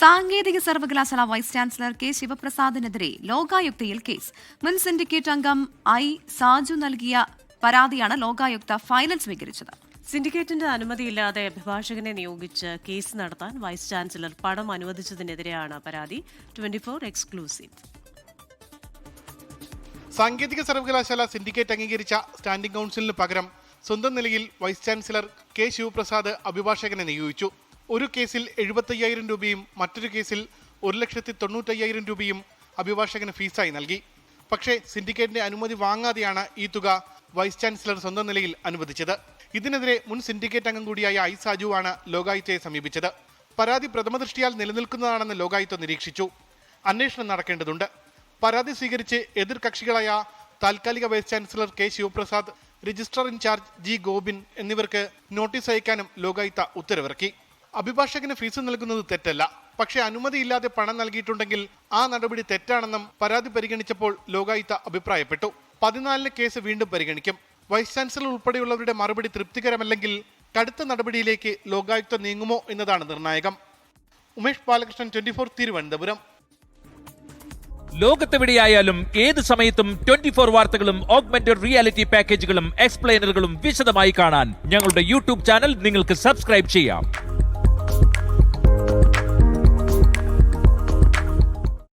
സാങ്കേതിക സർവകലാശാല vice chancellor K ശിവപ്രസാദിനെതിരെ ലോകായുക്തയിൽ case. മുൻ സിൻഡിക്കേറ്റ് അംഗം ഐ സാജു നൽകിയ പരാതിയാണ് ലോകായുക്ത ഫയലിൽ സ്വീകരിച്ചത്. സിൻഡിക്കേറ്റിന്റെ അനുമതിയില്ലാതെ അഭിഭാഷകനെ നിയോഗിച്ച് കേസ് നടത്താൻ വൈസ് ചാൻസലർ പണം അനുവദിച്ചതിനെതിരെയാണ് പരാതി. 24 എക്സ്ക്ലൂസീവ്. സാങ്കേതിക സർവകലാശാല സിൻഡിക്കേറ്റ് അംഗീകരിച്ച സ്റ്റാൻഡിംഗ് കൗൺസിലിന് പകരം സ്വന്തം നിലയിൽ വൈസ് ചാൻസലർ കെ ശിവപ്രസാദ് അഭിഭാഷകനെ നിയോഗിച്ചു. ഒരു കേസിൽ 75,000 രൂപയും മറ്റൊരു കേസിൽ 1,95,000 രൂപയും അഭിഭാഷകന് ഫീസായി നൽകി. പക്ഷേ സിൻഡിക്കേറ്റിന്റെ അനുമതി വാങ്ങാതെയാണ് ഈ തുക വൈസ് ചാൻസലർ സ്വന്തം നിലയിൽ അനുവദിച്ചത്. ഇതിനെതിരെ മുൻ സിൻഡിക്കേറ്റ് അംഗം കൂടിയായ ഐ സാജുവാണ് ലോകായുക്തയെ സമീപിച്ചത്. പരാതി പ്രഥമദൃഷ്ടിയാൽ നിലനിൽക്കുന്നതാണെന്ന് ലോകായുക്ത നിരീക്ഷിച്ചു. അന്വേഷണം നടക്കേണ്ടതുണ്ട്. പരാതി സ്വീകരിച്ച് എതിർ കക്ഷികളായ താൽക്കാലിക vice chancellor K Sivaprasad, registrar in charge G Gopin എന്നിവർക്ക് നോട്ടീസ് അയക്കാനും ലോകായുക്ത ഉത്തരവിറക്കി. അഭിഭാഷകന് ഫീസ് നൽകുന്നത് തെറ്റല്ല, പക്ഷേ അനുമതിയില്ലാതെ പണം നൽകിയിട്ടുണ്ടെങ്കിൽ ആ നടപടി തെറ്റാണെന്നും പരാതി പരിഗണിച്ചപ്പോൾ ലോകായുക്ത അഭിപ്രായപ്പെട്ടു. 14 കേസ് വീണ്ടും പരിഗണിക്കും. വൈസ് ചാൻസലർ ഉൾപ്പെടെയുള്ളവരുടെ മറുപടി തൃപ്തികരമല്ലെങ്കിൽ കടുത്ത നടപടിയിലേക്ക് ലോകായുക്ത നീങ്ങുമോ എന്നതാണ് നിർണായകം. ഉമേഷ് ബാലകൃഷ്ണൻ, 24 തിരുവനന്തപുരം. ലോകത്തെവിടെയായാലും ഏത് സമയത്തും 24 വാർത്തകളും ഓഗ്മെന്റഡ് റിയാലിറ്റി പാക്കേജുകളും എക്സ്പ്ലെയിനറുകളും വിശദമായി കാണാൻ ഞങ്ങളുടെ യൂട്യൂബ് ചാനൽ നിങ്ങൾക്ക് സബ്സ്ക്രൈബ് ചെയ്യാം.